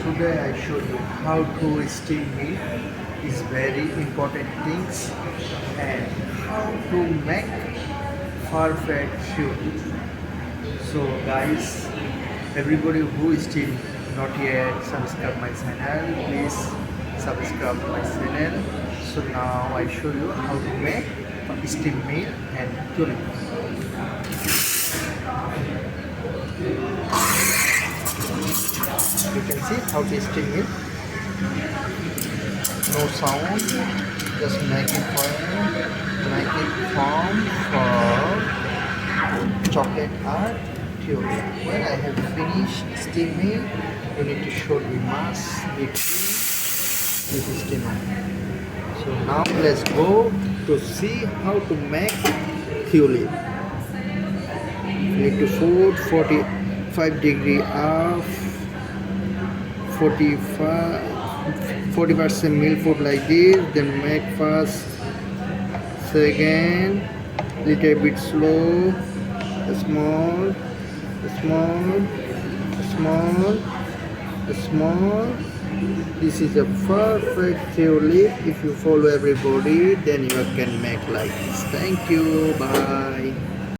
Today I show you how to steam meat is very important things and how to make perfect food. So guys, everybody who is still not yet subscribe my channel, please subscribe my channel. So now I show you how to make steam meat and tulip. You can see how to steam it. No sound, just make it form for chocolate art theory. When I have finished steaming, you need to show the mass between this steamer. So now let's go to see how to make tulip. You need to put 45 degree off, 40% milk put like this, then make first, second, little bit slow, small, small, small, small. This is a perfect tulip. If you follow everybody, then you can make like this. Thank you. Bye.